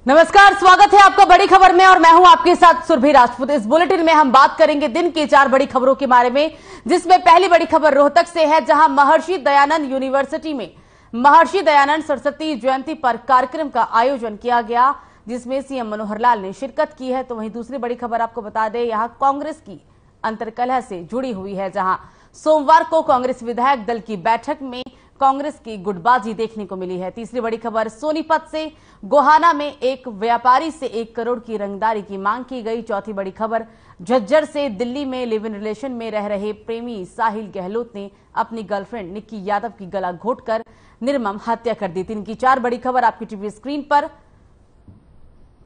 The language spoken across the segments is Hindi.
नमस्कार, स्वागत है आपका बड़ी खबर में और मैं हूं आपके साथ सुरभि राजपूत। इस बुलेटिन में हम बात करेंगे दिन की 4 बड़ी खबरों के बारे में, जिसमें पहली बड़ी खबर रोहतक से है, जहां महर्षि दयानंद यूनिवर्सिटी में महर्षि दयानंद सरस्वती जयंती पर कार्यक्रम का आयोजन किया गया, जिसमें सीएम मनोहर लाल ने शिरकत की है। तो वहीं दूसरी बड़ी खबर आपको बता दें, यहां कांग्रेस की अंतर्कलह से जुड़ी हुई है, जहां सोमवार को कांग्रेस विधायक दल की बैठक में कांग्रेस की गुटबाजी देखने को मिली है। तीसरी बड़ी खबर सोनीपत से, गोहाना में एक व्यापारी से 1 करोड़ की रंगदारी की मांग की गई। चौथी बड़ी खबर झज्जर से, दिल्ली में लिव इन रिलेशन में रह रहे प्रेमी साहिल गहलोत ने अपनी गर्लफ्रेंड निक्की यादव की गला घोंटकर निर्मम हत्या कर दी। दिन की 4 बड़ी खबर आपकी टीवी स्क्रीन पर।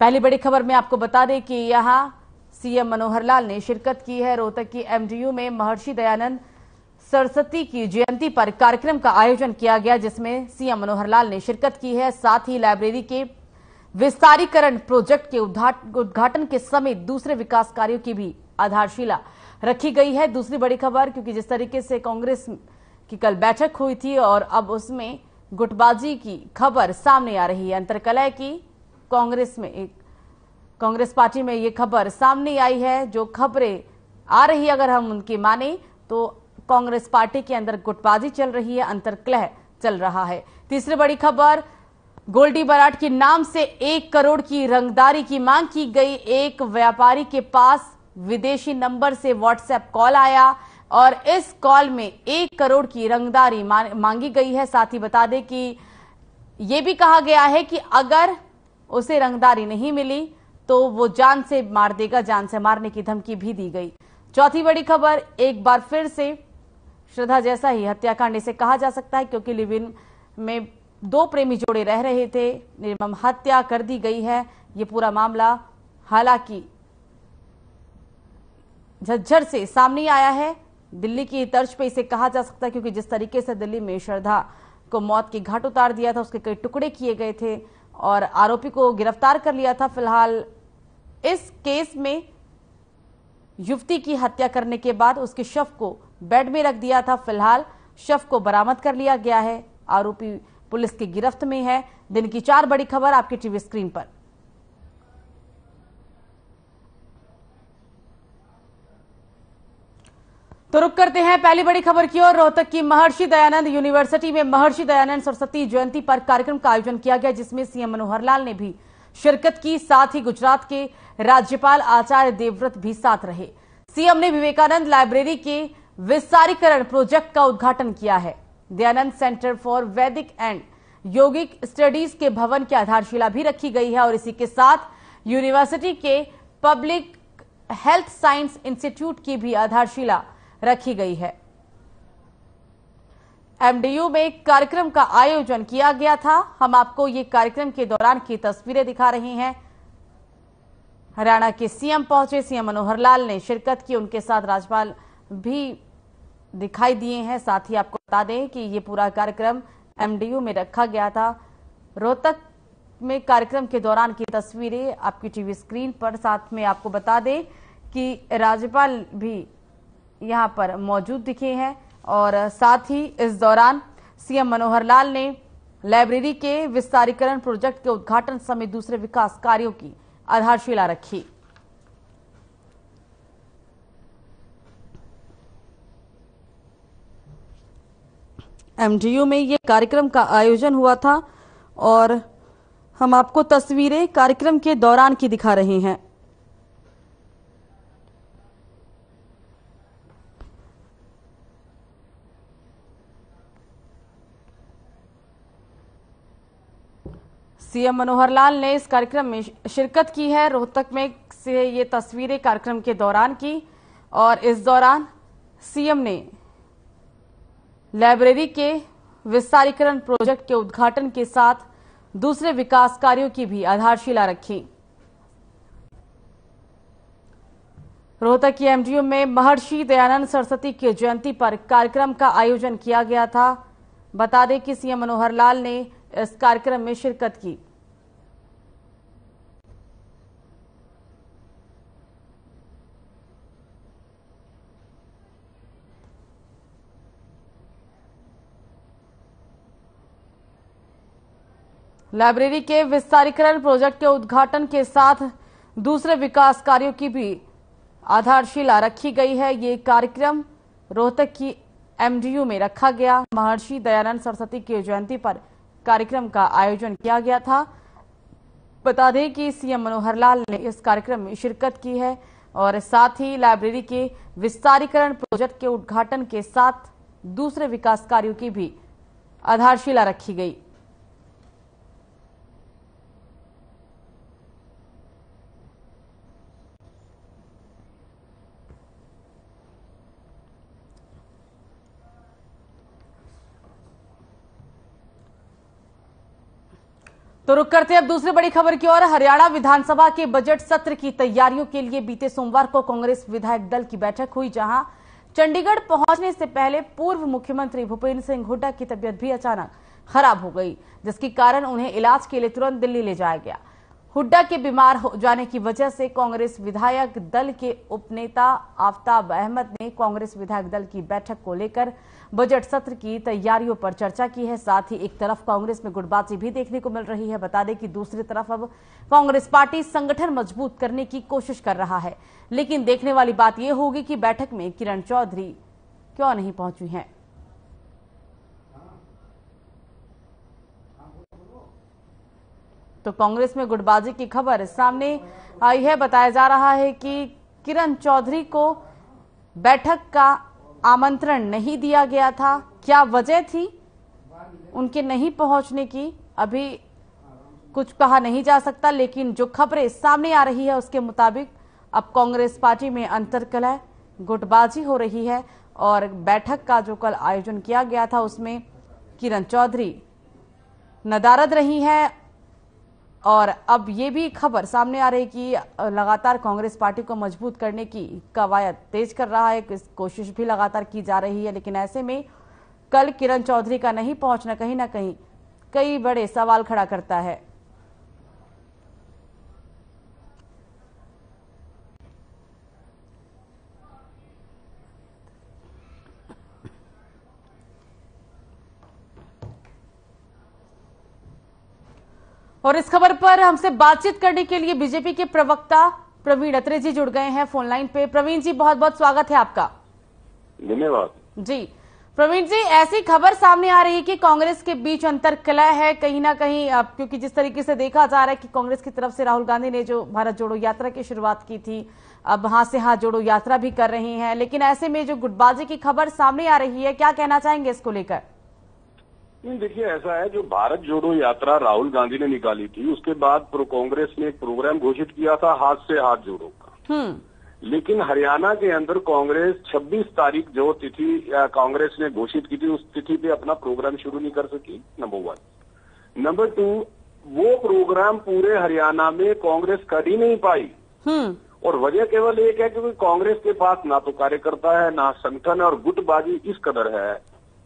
पहली बड़ी खबर में आपको बता दें कि यहां सीएम मनोहर लाल ने शिरकत की है। रोहतक की एमडीयू में महर्षि दयानंद सरस्वती की जयंती पर कार्यक्रम का आयोजन किया गया, जिसमें सीएम मनोहर लाल ने शिरकत की है। साथ ही लाइब्रेरी के विस्तारीकरण प्रोजेक्ट के उद्घाटन के समेत दूसरे विकास कार्यों की भी आधारशिला रखी गई है। दूसरी बड़ी खबर, क्योंकि जिस तरीके से कांग्रेस की कल बैठक हुई थी और अब उसमें गुटबाजी की खबर सामने आ रही है, अंतर्कलह की कांग्रेस पार्टी में ये खबर सामने आई है। जो खबरें आ रही है, अगर हम उनकी माने तो कांग्रेस पार्टी के अंदर गुटबाजी चल रही है, अंतर्कलह चल रहा है। तीसरी बड़ी खबर, गोल्डी बराड के नाम से 1 करोड़ की रंगदारी की मांग की गई। एक व्यापारी के पास विदेशी नंबर से व्हाट्सएप कॉल आया और इस कॉल में 1 करोड़ की रंगदारी मांगी गई है। साथ ही बता दें कि यह भी कहा गया है कि अगर उसे रंगदारी नहीं मिली तो वो जान से मार देगा, जान से मारने की धमकी भी दी गई। चौथी बड़ी खबर, एक बार फिर से श्रद्धा जैसा ही हत्याकांड इसे कहा जा सकता है, क्योंकि लिव इन में 2 प्रेमी जोड़े रह रहे थे, निर्मम हत्या कर दी गई है। ये पूरा मामला हालांकि झज्जर से सामने आया है, दिल्ली की तर्ज पे इसे कहा जा सकता है, क्योंकि जिस तरीके से दिल्ली में श्रद्धा को मौत की घाट उतार दिया था, उसके कई टुकड़े किए गए थे और आरोपी को गिरफ्तार कर लिया था। फिलहाल इस केस में युवती की हत्या करने के बाद उसके शव को बेड में रख दिया था। फिलहाल शव को बरामद कर लिया गया है, आरोपी पुलिस की गिरफ्त में है। दिन की 4 बड़ी खबर आपकी टीवी स्क्रीन पर। तो रुक करते हैं पहली बड़ी खबर की ओर। रोहतक की महर्षि दयानंद यूनिवर्सिटी में महर्षि दयानंद सरस्वती जयंती पर कार्यक्रम का आयोजन किया गया, जिसमें सीएम मनोहर लाल ने भी शिरकत की। साथ ही गुजरात के राज्यपाल आचार्य देवव्रत भी साथ रहे। सीएम ने विवेकानंद लाइब्रेरी के विस्तारीकरण प्रोजेक्ट का उद्घाटन किया है। दयानंद सेंटर फॉर वैदिक एंड योगिक स्टडीज के भवन की आधारशिला भी रखी गई है और इसी के साथ यूनिवर्सिटी के पब्लिक हेल्थ साइंस इंस्टीट्यूट की भी आधारशिला रखी गई है। एमडीयू में एक कार्यक्रम का आयोजन किया गया था। हम आपको ये कार्यक्रम के दौरान की तस्वीरें दिखा रहे हैं। हरियाणा के सीएम पहुंचे, सीएम मनोहर लाल ने शिरकत की, उनके साथ राज्यपाल भी दिखाई दिए हैं। साथ ही आपको बता दें कि ये पूरा कार्यक्रम एमडीयू में रखा गया था। रोहतक में कार्यक्रम के दौरान की तस्वीरें आपकी टीवी स्क्रीन पर। साथ में आपको बता दें कि राज्यपाल भी यहां पर मौजूद दिखे हैं और साथ ही इस दौरान सीएम मनोहर लाल ने लाइब्रेरी के विस्तारीकरण प्रोजेक्ट के उद्घाटन समेत दूसरे विकास कार्यों की आधारशिला रखी। एमडीयू में ये कार्यक्रम का आयोजन हुआ था और हम आपको तस्वीरें कार्यक्रम के दौरान की दिखा रहे हैं। सीएम मनोहर लाल ने इस कार्यक्रम में शिरकत की है। रोहतक में से ये तस्वीरें कार्यक्रम के दौरान की और इस दौरान सीएम ने लाइब्रेरी के विस्तारीकरण प्रोजेक्ट के उद्घाटन के साथ दूसरे विकास कार्यों की भी आधारशिला रखी। रोहतक की एमडीयू में महर्षि दयानंद सरस्वती की जयंती पर कार्यक्रम का आयोजन किया गया था। बता दें कि सीएम मनोहर लाल ने इस कार्यक्रम में शिरकत की। लाइब्रेरी के विस्तारीकरण प्रोजेक्ट के उद्घाटन के साथ दूसरे विकास कार्यों की भी आधारशिला रखी गई है। ये कार्यक्रम रोहतक की एमडीयू में रखा गया। महर्षि दयानंद सरस्वती की जयंती पर कार्यक्रम का आयोजन किया गया था। बता दें कि सीएम मनोहर लाल ने इस कार्यक्रम में शिरकत की है और साथ ही लाइब्रेरी के विस्तारीकरण प्रोजेक्ट के उद्घाटन के साथ दूसरे विकास कार्यों की भी आधारशिला रखी गई। तो रुक करते अब दूसरी बड़ी खबर की ओर। हरियाणा विधानसभा के बजट सत्र की तैयारियों के लिए बीते सोमवार को कांग्रेस विधायक दल की बैठक हुई, जहां चंडीगढ़ पहुंचने से पहले पूर्व मुख्यमंत्री भूपेंद्र सिंह हुड्डा की तबीयत भी अचानक खराब हो गई, जिसके कारण उन्हें इलाज के लिए तुरंत दिल्ली ले जाया गया। हुड्डा के बीमार हो जाने की वजह से कांग्रेस विधायक दल के उपनेता आफ्ताब अहमद ने कांग्रेस विधायक दल की बैठक को लेकर बजट सत्र की तैयारियों पर चर्चा की है। साथ ही एक तरफ कांग्रेस में गुटबाजी भी देखने को मिल रही है। बता दें कि दूसरी तरफ अब कांग्रेस पार्टी संगठन मजबूत करने की कोशिश कर रहा है, लेकिन देखने वाली बात यह होगी कि बैठक में किरण चौधरी क्यों नहीं पहुंची हैं। तो कांग्रेस में गुटबाजी की खबर सामने आई है। बताया जा रहा है कि किरण चौधरी को बैठक का आमंत्रण नहीं दिया गया था। क्या वजह थी उनके नहीं पहुंचने की, अभी कुछ कहा नहीं जा सकता, लेकिन जो खबरें सामने आ रही है उसके मुताबिक अब कांग्रेस पार्टी में अंतर्कलह, गुटबाजी हो रही है और बैठक का जो कल आयोजन किया गया था उसमें किरण चौधरी नदारद रही है। और अब ये भी खबर सामने आ रही है कि लगातार कांग्रेस पार्टी को मजबूत करने की कवायद तेज कर रहा है, कोशिश भी लगातार की जा रही है। लेकिन ऐसे में कल किरण चौधरी का नहीं पहुंचना कहीं ना कहीं कई बड़े सवाल खड़ा करता है। और इस खबर पर हमसे बातचीत करने के लिए बीजेपी के प्रवक्ता प्रवीण अत्रे जी जुड़ गए हैं फोन लाइन पे। प्रवीण जी, बहुत बहुत स्वागत है आपका। धन्यवाद जी। प्रवीण जी, ऐसी खबर सामने आ रही है कि कांग्रेस के बीच अंतर्कलह है कहीं ना कहीं, क्योंकि जिस तरीके से देखा जा रहा है कि कांग्रेस की तरफ से राहुल गांधी ने जो भारत जोड़ो यात्रा की शुरुआत की थी, अब हाथ से हाथ जोड़ो यात्रा भी कर रही हैं, लेकिन ऐसे में जो गुटबाजी की खबर सामने आ रही है, क्या कहना चाहेंगे इसको लेकर? नहीं, देखिए ऐसा है, जो भारत जोड़ो यात्रा राहुल गांधी ने निकाली थी उसके बाद कांग्रेस ने एक प्रोग्राम घोषित किया था हाथ से हाथ जोड़ो का। लेकिन हरियाणा के अंदर कांग्रेस 26 तारीख जो तिथि कांग्रेस ने घोषित की थी उस तिथि पे अपना प्रोग्राम शुरू नहीं कर सकी, नंबर 1। नंबर 2, वो प्रोग्राम पूरे हरियाणा में कांग्रेस कर ही नहीं पाई। और वजह केवल एक है कि कांग्रेस के पास ना तो कार्यकर्ता है ना संगठन, और गुटबाजी इस कदर है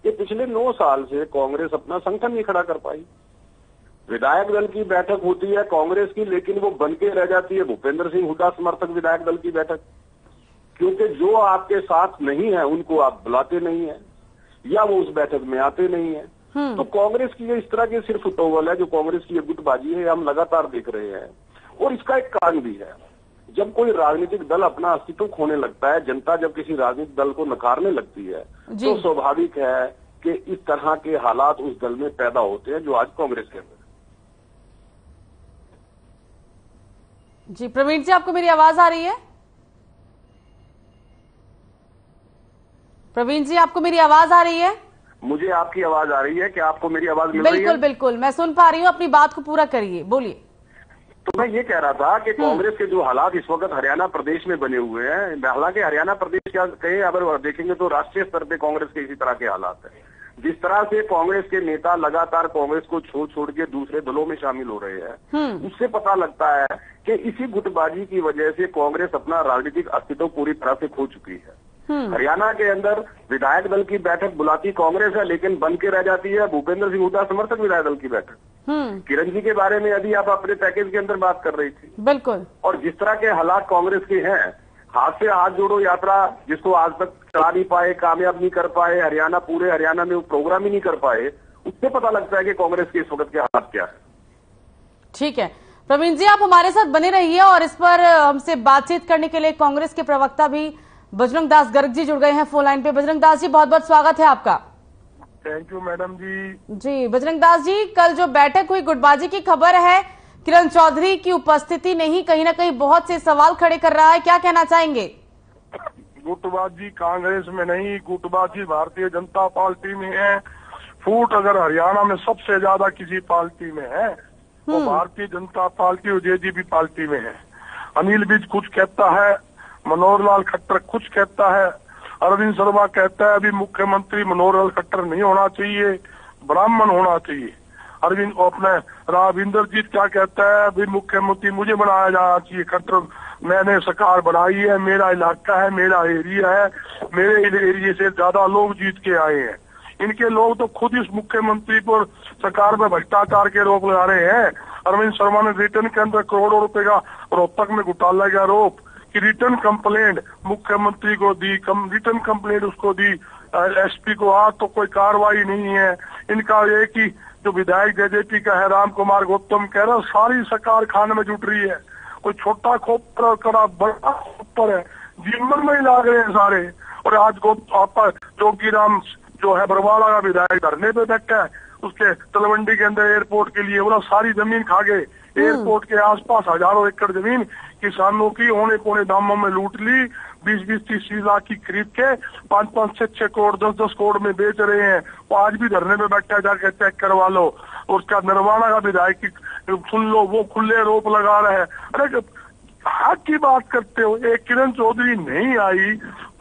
कि पिछले 9 साल से कांग्रेस अपना संगठन नहीं खड़ा कर पाई। विधायक दल की बैठक होती है कांग्रेस की, लेकिन वो बन के रह जाती है भूपेंद्र सिंह हुड्डा समर्थक विधायक दल की बैठक, क्योंकि जो आपके साथ नहीं है उनको आप बुलाते नहीं है या वो उस बैठक में आते नहीं है। तो कांग्रेस की इस तरह की सिर्फ टोवल है, जो कांग्रेस की गुटबाजी है, हम लगातार देख रहे हैं। और इसका एक कारण भी है, जब कोई राजनीतिक दल अपना अस्तित्व खोने लगता है, जनता जब किसी राजनीतिक दल को नकारने लगती है, तो स्वाभाविक है कि इस तरह के हालात उस दल में पैदा होते हैं जो आज कांग्रेस के अंदर। जी प्रवीण जी, आपको मेरी आवाज आ रही है? प्रवीण जी, आपको मेरी आवाज आ रही है? मुझे आपकी आवाज आ रही है, क्या आपको मेरी आवाज मिल रही है? बिल्कुल बिल्कुल, मैं सुन पा रही हूँ, अपनी बात को पूरा करिए, बोलिए। तो मैं ये कह रहा था कि कांग्रेस के जो हालात इस वक्त हरियाणा प्रदेश में बने हुए हैं, हालांकि हरियाणा प्रदेश क्या कहें, अगर देखेंगे तो राष्ट्रीय स्तर पे कांग्रेस के इसी तरह के हालात है। जिस तरह से कांग्रेस के नेता लगातार कांग्रेस को छोड़ के दूसरे दलों में शामिल हो रहे हैं, उससे पता लगता है कि इसी गुटबाजी की वजह से कांग्रेस अपना राजनीतिक अस्तित्व पूरी तरह से खो चुकी है। हरियाणा के अंदर विधायक दल की बैठक बुलाती कांग्रेस है, लेकिन बन के रह जाती है भूपेंद्र सिंह हुड्डा समर्थक विधायक दल की बैठक। किरण जी के बारे में अभी आप अपने पैकेज के अंदर बात कर रही थी। बिल्कुल। और जिस तरह के हालात कांग्रेस के हैं, हाथ से हाथ जोड़ो यात्रा जिसको आज तक चला नहीं पाए, कामयाब नहीं कर पाए, पूरे हरियाणा में वो प्रोग्राम ही नहीं कर पाए, उससे पता लगता है कि कांग्रेस के इस वक्त के हालात क्या है। ठीक है प्रवीण जी, आप हमारे साथ बने रहिए और इस पर हमसे बातचीत करने के लिए कांग्रेस के प्रवक्ता भी बजरंग दास गर्ग जी जुड़ गए हैं फोन लाइन पे। बजरंग दास जी, बहुत बहुत स्वागत है आपका। थैंक यू मैडम जी। जी बजरंग दास जी, कल जो बैठक हुई, गुटबाजी की खबर है, किरण चौधरी की उपस्थिति नहीं, कहीं ना कहीं बहुत से सवाल खड़े कर रहा है, क्या कहना चाहेंगे? गुटबाजी कांग्रेस में नहीं, गुटबाजी भारतीय जनता पार्टी में है। फूट अगर हरियाणा में सबसे ज्यादा किसी पार्टी में है तो भारतीय जनता पार्टी और जेजेपी पार्टी में है। अनिल विज कुछ कहता है, मनोहर लाल खट्टर कुछ कहता है, अरविंद शर्मा कहता है अभी मुख्यमंत्री मनोहर लाल खट्टर नहीं होना चाहिए, ब्राह्मण होना चाहिए। अरविंद अपने राविंदरजीत क्या कहता है, अभी मुख्यमंत्री मुझे बनाया जाना चाहिए, खट्टर मैंने सरकार बनाई है, मेरा इलाका है, मेरा एरिया है, मेरे एरिया से ज्यादा लोग जीत के आए हैं। इनके लोग तो खुद इस मुख्यमंत्री पर सरकार में भ्रष्टाचार के आरोप लगा रहे हैं। अरविंद शर्मा ने रिटर्न के अंदर करोड़ों रुपए का रोहतक में घोटाला का आरोप कि रिटर्न कंप्लेंट मुख्यमंत्री को दी, रिटर्न कंप्लेंट उसको दी, एसपी को, आज तो कोई कार्रवाई नहीं है। इनका एक ही जो विधायक जेजेपी का है राम कुमार गौतम कह रहा सारी सरकार खाने में जुट रही है, कोई छोटा खोपर कड़ा बड़ा खोपर है, जीवन में ही लाग रहे हैं सारे। और आज आपका जोगीराम जो है बरवाला का विधायक धरने पे बैठा है, उसके तलवंडी के अंदर एयरपोर्ट के लिए वो सारी जमीन खा गए। एयरपोर्ट के आसपास हजारों एकड़ जमीन किसानों की औने पौने दामों में लूट ली, 20-20, 30-30 लाख की खरीद के 5-5, 6-6 करोड़, 10-10 करोड़ में बेच रहे हैं। वो आज भी धरने पे बैठा जाके चेक करवा लो। उसका नरवाना का विधायक की सुन लो, वो खुले आरोप लगा रहे हैं। अरे हक की बात करते हो, एक किरण चौधरी नहीं आई,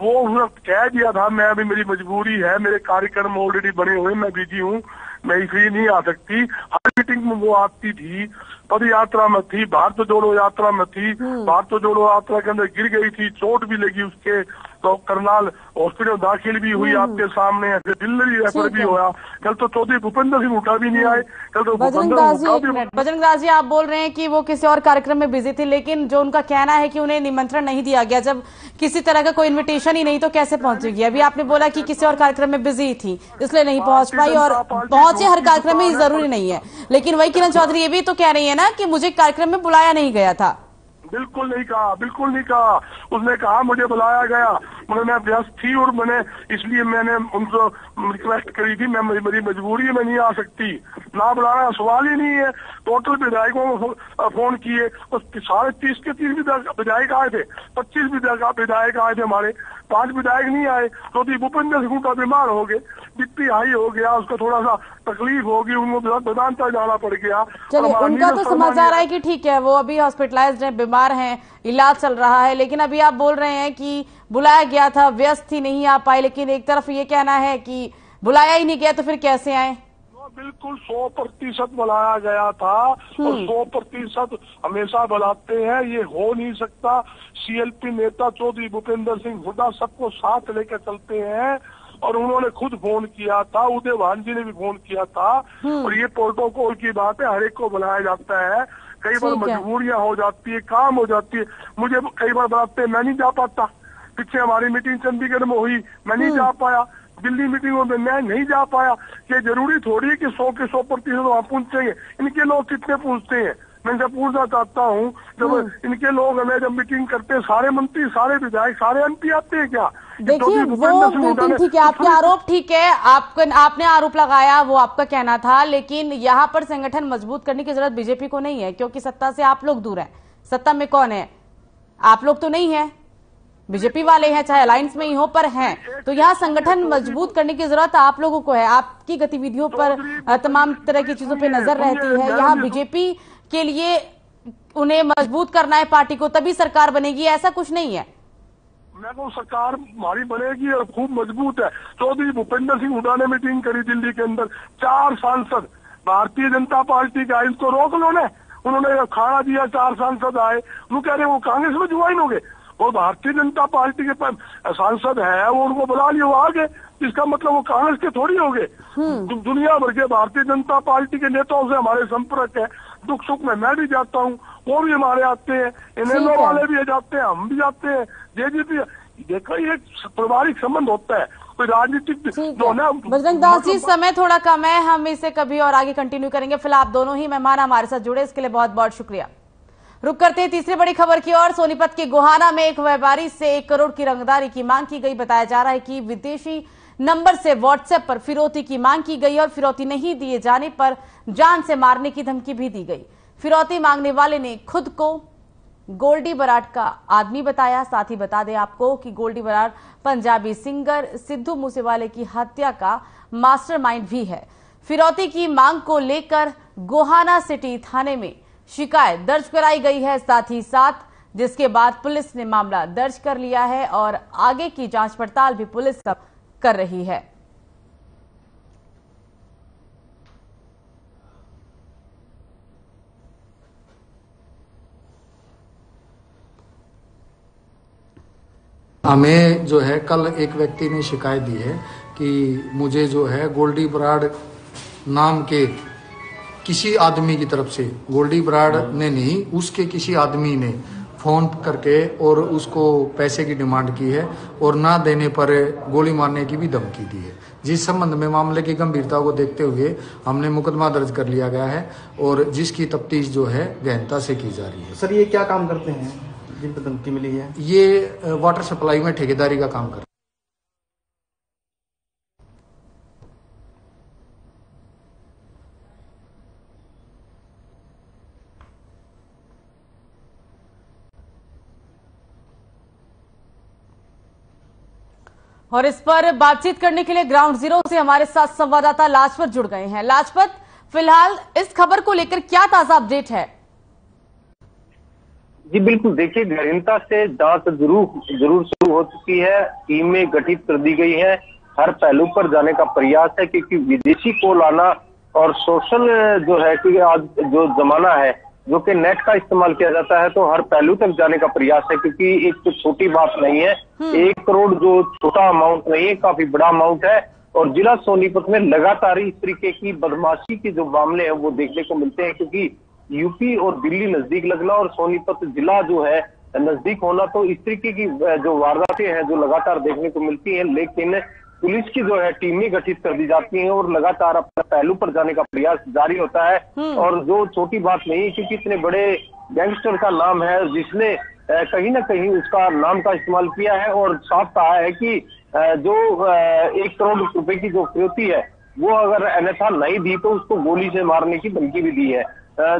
वो उसने कह दिया था मैं अभी मेरी मजबूरी है, मेरे कार्यक्रम ऑलरेडी बने हुए, मैं बिजी हूँ, मैं इसलिए नहीं आ सकती। हर मीटिंग में वो आती थी, पद यात्रा में थी, भारत जोड़ो यात्रा में थी, भारत जोड़ो यात्रा के अंदर गिर गई थी, चोट भी लगी उसके, तो करनाल हॉस्पिटल दाखिल भी हुई आपके सामने, दिल्ली रेफर भी हुआ। कल तो चौधरी भूपेंद्र सिंह हुड्डा भी नहीं आए, कल तो बजरंग दास जी, आप बोल रहे हैं कि वो किसी और कार्यक्रम में बिजी थे, लेकिन जो उनका कहना है कि उन्हें निमंत्रण नहीं दिया गया, जब किसी तरह का कोई इन्विटेशन ही नहीं तो कैसे पहुंचेगी? अभी आपने बोला कि किसी और कार्यक्रम में बिजी थी इसलिए नहीं पहुंच पाई, और पहुंचे हर कार्यक्रम में जरूरी नहीं है, लेकिन वही किरण चौधरी ये भी तो कह रही है ना कि मुझे कार्यक्रम में बुलाया नहीं गया था। बिल्कुल नहीं कहा, बिल्कुल नहीं कहा। उसने कहा मुझे बुलाया गया, मैं व्यस्त थी और मैंने इसलिए मैंने उनको रिक्वेस्ट करी थी, मैं मेरी मजबूरी में नहीं आ सकती, ना बुलाना सवाल ही नहीं है। टोटल विधायकों को फोन किए, उस 30 के 30 विधायक आए थे, 25 विधायक आए थे, हमारे 5 विधायक नहीं आए। तो भूपेंद्र सिंह का बीमार हो गए, बीपी हाई हो गया, उसको थोड़ा सा तकलीफ होगी, उनको वेदांता जाना पड़ गया। चलिए, उनका तो समाचार है कि ठीक है, वो अभी हॉस्पिटलाइज्ड है, बीमार हैं, इलाज चल रहा है, लेकिन अभी आप बोल रहे हैं कि बुलाया गया था, व्यस्त ही नहीं आ पाए, लेकिन एक तरफ ये कहना है कि बुलाया ही नहीं गया तो फिर कैसे आए? बिल्कुल 100% बुलाया गया था, और 100% हमेशा बुलाते हैं, ये हो नहीं सकता। सीएलपी नेता चौधरी भूपेंद्र सिंह हुड्डा सबको साथ लेकर चलते हैं, और उन्होंने खुद फोन किया था, उदय भान जी ने भी फोन किया था, और ये प्रोटोकॉल की बात है, हर एक को बुलाया जाता है। कई बार मजबूरियां हो जाती है, काम हो जाती है, मुझे कई बार बुलाते हैं, मैं नहीं जा पाता। पीछे हमारी मीटिंग चंडीगढ़ में हुई, मैं नहीं जा पाया, दिल्ली मीटिंगों में मैं नहीं जा पाया। ये जरूरी थोड़ी है कि 100 के 100% वहां पहुंचेंगे। इनके लोग कितने पूछते हैं, मैं इनसे पूछना चाहता हूँ, जब इनके लोग हमें जब मीटिंग करते हैं, सारे मंत्री, सारे विधायक, सारे एमपी आते हैं क्या? देखिए, वो मीटिंग ठीक है, आपके आरोप ठीक है, आपने आरोप लगाया, वो आपका कहना था, लेकिन यहाँ पर संगठन मजबूत करने की जरूरत बीजेपी को नहीं है, क्योंकि सत्ता से आप लोग दूर हैं। सत्ता में कौन है? आप लोग तो नहीं है, बीजेपी वाले हैं, चाहे अलायंस में ही हो, पर हैं। तो यहाँ संगठन मजबूत करने की जरूरत आप लोगों को है, आपकी गतिविधियों पर, तमाम तरह की चीजों पे नजर रहती है। यहाँ बीजेपी के लिए उन्हें मजबूत करना है पार्टी को, तभी सरकार बनेगी, ऐसा कुछ नहीं है। मैं को सरकार हमारी बनेगी और खूब मजबूत है। चौधरी भूपेंद्र सिंह हुड्डा ने मीटिंग करी दिल्ली के अंदर, 4 सांसद भारतीय जनता पार्टी का, इनको रोक लो ने, उन्होंने खाना दिया, 4 सांसद आए, वो कह रहे वो कांग्रेस में ज्वाइन हो गए, वो भारतीय जनता पार्टी के सांसद है, वो उनको बुला लिया, वो आ गए, इसका मतलब वो कांग्रेस के थोड़ी हो गए। दुनिया भर के भारतीय जनता पार्टी के नेताओं से हमारे संपर्क है, दुख सुख में मैं भी जाता हूँ, वो भी हमारे आते हैं, इनेलो वाले भी जाते हैं, हम भी जाते हैं, जेजेपी। देखो, ये पारिवारिक संबंध होता है। कोई राजनीतिक जो ना। बजरंग दास जी, समय थोड़ा कम है, हम इसे कभी और आगे कंटिन्यू करेंगे। फिलहाल आप दोनों ही मेहमान हमारे साथ जुड़े, इसके लिए बहुत बहुत शुक्रिया। रुक करते हैं तीसरी बड़ी खबर की ओर। सोनीपत के गोहाना में एक व्यापारी से 1 करोड़ की रंगदारी की मांग की गई। बताया जा रहा है कि विदेशी नंबर से व्हाट्सएप पर फिरौती की मांग की गई और फिरौती नहीं दिए जाने पर जान से मारने की धमकी भी दी गई। फिरौती मांगने वाले ने खुद को गोल्डी बराड़ का आदमी बताया। साथ ही बता दें आपको कि गोल्डी बराड़ पंजाबी सिंगर सिद्धू मूसेवाले की हत्या का मास्टरमाइंड भी है। फिरौती की मांग को लेकर गोहाना सिटी थाने में शिकायत दर्ज कराई गई है, साथ ही साथ जिसके बाद पुलिस ने मामला दर्ज कर लिया है और आगे की जांच पड़ताल भी पुलिस कर रही है। हमें जो है कल एक व्यक्ति ने शिकायत दी है कि मुझे जो है गोल्डी बराड़ नाम के किसी आदमी की तरफ से, गोल्डी बराड़ ने नहीं, उसके किसी आदमी ने फोन करके और उसको पैसे की डिमांड की है और ना देने पर गोली मारने की भी धमकी दी है। जिस संबंध में मामले की गंभीरता को देखते हुए हमने मुकदमा दर्ज कर लिया गया है और जिसकी तफ्तीश जो है गहनता से की जा रही है। सर, ये क्या काम करते हैं जिन पर धमकी मिली है? ये वाटर सप्लाई में ठेकेदारी का काम करते हैं। और इस पर बातचीत करने के लिए ग्राउंड जीरो से हमारे साथ संवाददाता लाजपत जुड़ गए हैं। लाजपत, फिलहाल इस खबर को लेकर क्या ताजा अपडेट है? जी बिल्कुल, देखिए गहनता से जांच जरूर शुरू हो चुकी है। टीमें गठित कर दी गई है, हर पहलू पर जाने का प्रयास है, क्योंकि विदेशी कॉल आना और सोशल जो है कि आज जो जमाना है जो कि नेट का इस्तेमाल किया जाता है, तो हर पहलू तक जाने का प्रयास है, क्योंकि एक तो छोटी बात नहीं है। 1 करोड़ जो छोटा अमाउंट नहीं है, काफी बड़ा अमाउंट है। और जिला सोनीपत में लगातार इस तरीके की बदमाशी के जो मामले हैं वो देखने को मिलते हैं, क्योंकि यूपी और दिल्ली नजदीक लगना और सोनीपत जिला जो है नजदीक होना, तो इस तरीके की जो वारदातें हैं जो लगातार देखने को मिलती हैं। लेकिन पुलिस की जो है टीमें गठित कर दी जाती हैं और लगातार अपने पहलू पर जाने का प्रयास जारी होता है। और जो छोटी बात नहीं है, क्योंकि इतने बड़े गैंगस्टर का नाम है जिसने कहीं ना कहीं उसका नाम का इस्तेमाल किया है और साफ कहा है कि जो 1 करोड़ रुपए की जो फिरौती है वो अगर अन्यथा नहीं दी तो उसको गोली से मारने की धमकी भी दी है।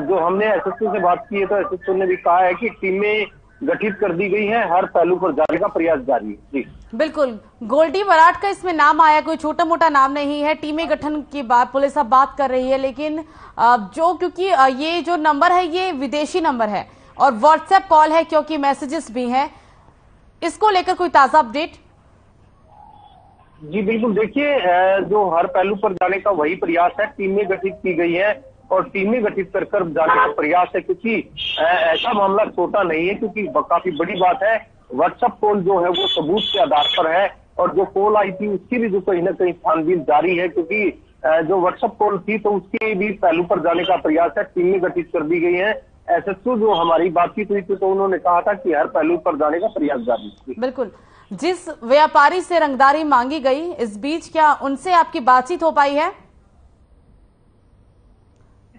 जो हमने एसएसओ से बात की है तो एसएसओ ने भी कहा है कि टीमें गठित कर दी गई है, हर पहलू पर जाने का प्रयास जारी है। जी बिल्कुल, गोल्डी बराड़ का इसमें नाम आया, कोई छोटा मोटा नाम नहीं है। टीमें गठन की बात पुलिस अब बात कर रही है, लेकिन जो क्योंकि ये जो नंबर है ये विदेशी नंबर है और व्हाट्सएप कॉल है, क्योंकि मैसेजेस भी हैं, इसको लेकर कोई ताजा अपडेट? जी बिल्कुल, देखिए जो हर पहलू पर जाने का वही प्रयास है। टीमें गठित की गई है और टीमें गठित कर जाने का प्रयास है, क्योंकि ऐसा मामला छोटा नहीं है, क्योंकि काफी बड़ी बात है। व्हाट्सएप कॉल जो है वो सबूत के आधार पर है और जो कॉल आई थी उसकी भी जो कहीं ना कहीं छानबीन जारी है, क्योंकि जो व्हाट्सएप कॉल थी तो उसके भी पहलू पर जाने का प्रयास है। टीमें गठित कर दी गई है। एसएसओ जो हमारी बातचीत हुई थी तो उन्होंने कहा था कि हर पहलू पर जाने का प्रयास जारी है। बिल्कुल, जिस व्यापारी से रंगदारी मांगी गई, इस बीच क्या उनसे आपकी बातचीत हो पाई है?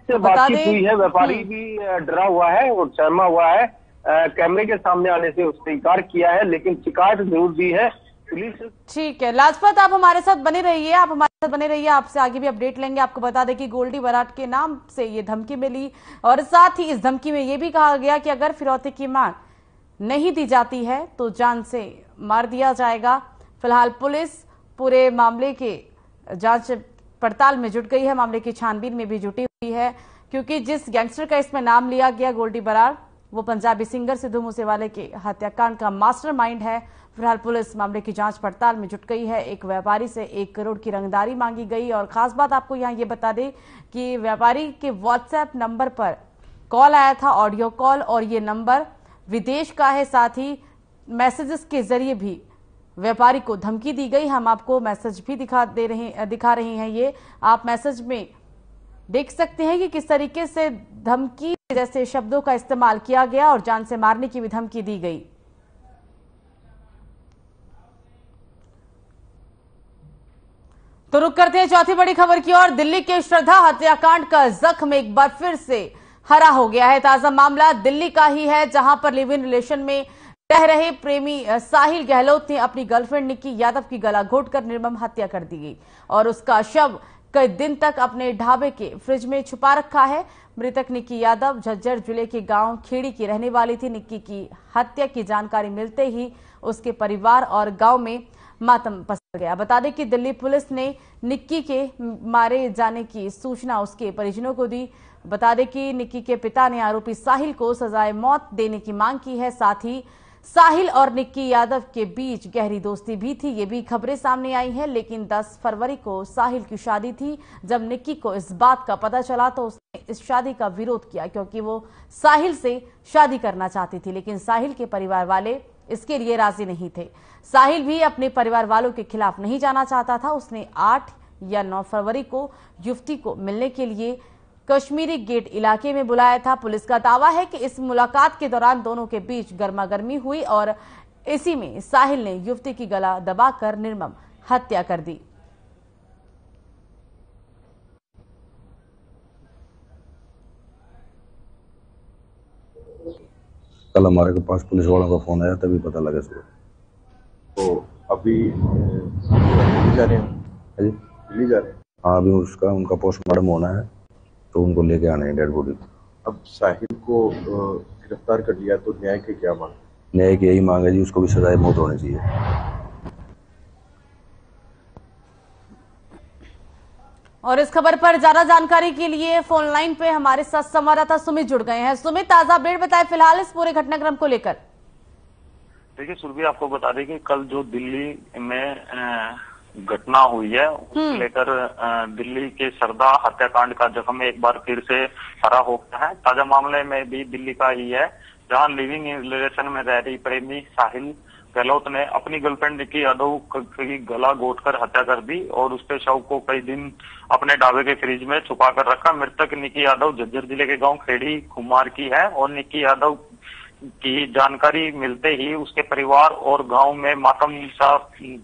से बातचीत हुई है, व्यापारी भी डरा हुआ है और शर्मा हुआ है। कैमरे के सामने आने से उसने इनकार किया है, लेकिन शिकायत जरूर दी है पुलिस। ठीक है लाजपत, आप हमारे साथ बने रहिए, आपसे आगे भी अपडेट लेंगे। आपको बता दें कि गोल्डी बराड़ के नाम से ये धमकी मिली और साथ ही इस धमकी में ये भी कहा गया कि अगर फिरौती की मांग नहीं दी जाती है तो जान से मार दिया जाएगा। फिलहाल पुलिस पूरे मामले के जांच पड़ताल में जुट गई है, मामले की छानबीन में भी जुटी हुई है, क्योंकि जिस गैंगस्टर का इसमें नाम लिया गया गोल्डी बराड़, वो पंजाबी सिंगर सिद्धू मूसेवाले के हत्याकांड का मास्टरमाइंड है। फिलहाल पुलिस मामले की जांच पड़ताल में जुट गई है। एक व्यापारी से 1 करोड़ की रंगदारी मांगी गई और खास बात आपको यहाँ ये बता दें कि व्यापारी के व्हाट्सएप नंबर पर कॉल आया था, ऑडियो कॉल, और ये नंबर विदेश का है। साथ ही मैसेजेस के जरिए भी व्यापारी को धमकी दी गई। हम आपको मैसेज भी दिखा रहे हैं, ये आप मैसेज में देख सकते हैं कि किस तरीके से धमकी जैसे शब्दों का इस्तेमाल किया गया और जान से मारने की भी धमकी दी गई। तो रुक करते हैं चौथी बड़ी खबर की ओर। दिल्ली के श्रद्धा हत्याकांड का जख्म एक बार फिर से हरा हो गया है। ताजा मामला दिल्ली का ही है, जहां पर लिव इन रिलेशन में रह रहे प्रेमी साहिल गहलोत ने अपनी गर्लफ्रेंड निक्की यादव की गला घोंटकर निर्मम हत्या कर दी गई और उसका शव कई दिन तक अपने ढाबे के फ्रिज में छुपा रखा है। मृतक निक्की यादव झज्जर जिले के गांव खेड़ी की रहने वाली थी। निक्की की हत्या की जानकारी मिलते ही उसके परिवार और गांव में मातम पसर गया। बता दें कि दिल्ली पुलिस ने निक्की के मारे जाने की सूचना उसके परिजनों को दी। बता दें कि निक्की के पिता ने आरोपी साहिल को सजाए मौत देने की मांग की है। साथ ही साहिल और निक्की यादव के बीच गहरी दोस्ती भी थी, ये भी खबरें सामने आई हैं। लेकिन 10 फरवरी को साहिल की शादी थी। जब निक्की को इस बात का पता चला तो उसने इस शादी का विरोध किया, क्योंकि वो साहिल से शादी करना चाहती थी। लेकिन साहिल के परिवार वाले इसके लिए राजी नहीं थे। साहिल भी अपने परिवार वालों के खिलाफ नहीं जाना चाहता था। उसने 8 या 9 फरवरी को युवती को मिलने के लिए कश्मीरी गेट इलाके में बुलाया था। पुलिस का दावा है कि इस मुलाकात के दौरान दोनों के बीच गर्मागर्मी हुई और इसी में साहिल ने युवती की गला दबाकर निर्मम हत्या कर दी। कल हमारे पास पुलिस वालों का फोन आया, तभी पता लगा सुबह। तो अभी दिल्ली जा रहे हैं? दिल्ली जा रहे हैं? हाँ, अभी उनका पोस्टमार्टम होना है, तो उनको लेके आने हैं डेड बॉडी। अब साहिल को गिरफ्तार कर लिया तो न्याय की क्या मांग? न्याय की यही मांग है जी, उसको भी सजाए मौत होनी चाहिए। और इस खबर पर ज्यादा जानकारी के लिए फोन लाइन पे हमारे साथ संवाददाता सुमित जुड़ गए हैं। सुमित, ताजा अपडेट बताएं फिलहाल इस पूरे घटनाक्रम को लेकर। देखिए सुरभि, आपको बता दें कि कल जो दिल्ली में घटना हुई है उसको लेकर दिल्ली के श्रद्धा हत्याकांड का जख्म एक बार फिर से हरा हो गया है। ताजा मामले में भी दिल्ली का ही है, जहां लिविंग इन रिलेशन में रह रही प्रेमी साहिल गहलोत ने अपनी गर्लफ्रेंड निक्की यादव की गला घोंटकर हत्या कर दी और उसके शव को कई दिन अपने ढाबे के फ्रिज में छुपा कर रखा। मृतक निक्की यादव झज्जर जिले के गांव खेड़ी खुमार की है और निक्की यादव की जानकारी मिलते ही उसके परिवार और गांव में मातम सा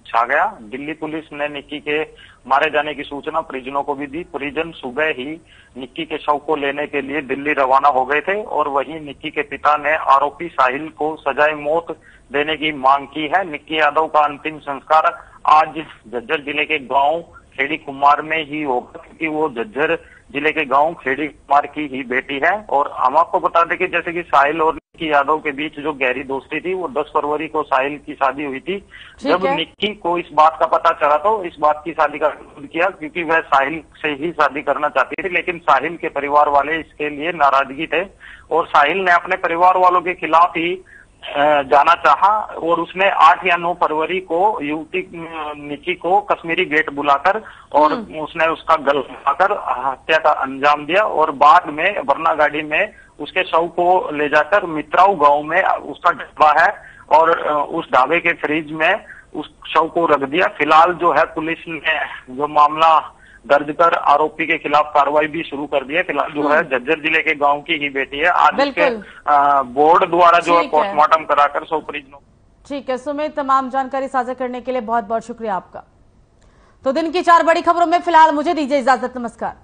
छा गया। दिल्ली पुलिस ने निक्की के मारे जाने की सूचना परिजनों को भी दी। परिजन सुबह ही निक्की के शव को लेने के लिए दिल्ली रवाना हो गए थे और वहीं निक्की के पिता ने आरोपी साहिल को सजाए मौत देने की मांग की है। निक्की यादव का अंतिम संस्कार आज झज्जर जिले के गांव खेड़ी कुमार में ही होगा, क्योंकि वो झज्जर जिले के गांव खेड़ी कुमार की ही बेटी है। और हम आपको बता दें कि जैसे कि साहिल और निक्की यादव के बीच जो गहरी दोस्ती थी, वो 10 फरवरी को साहिल की शादी हुई थी। जब निक्की को इस बात का पता चला तो इस बात की शादी का विरोध किया, क्योंकि वह साहिल से ही शादी करना चाहती थी। लेकिन साहिल के परिवार वाले इसके लिए नाराजगी थे और साहिल ने अपने परिवार वालों के खिलाफ ही जाना चाहा और उसने 8 या 9 फरवरी को युवती निक्की को कश्मीरी गेट बुलाकर और उसने उसका गला दबाकर हत्या का अंजाम दिया और बाद में वरना गाड़ी में उसके शव को ले जाकर मित्राऊ गांव में उसका ढाबा है और उस ढाबे के फ्रिज में उस शव को रख दिया। फिलहाल जो है पुलिस ने जो मामला दर्ज कर आरोपी के खिलाफ कार्रवाई भी शुरू कर दी है। फिलहाल जो है झज्जर जिले के गांव की ही बेटी है। आज उसके बोर्ड द्वारा जो है पोस्टमार्टम कराकर सौ परिजनों। ठीक है सुमित, तमाम जानकारी साझा करने के लिए बहुत बहुत शुक्रिया आपका। तो दिन की 4 बड़ी खबरों में फिलहाल मुझे दीजिए इजाजत, नमस्कार।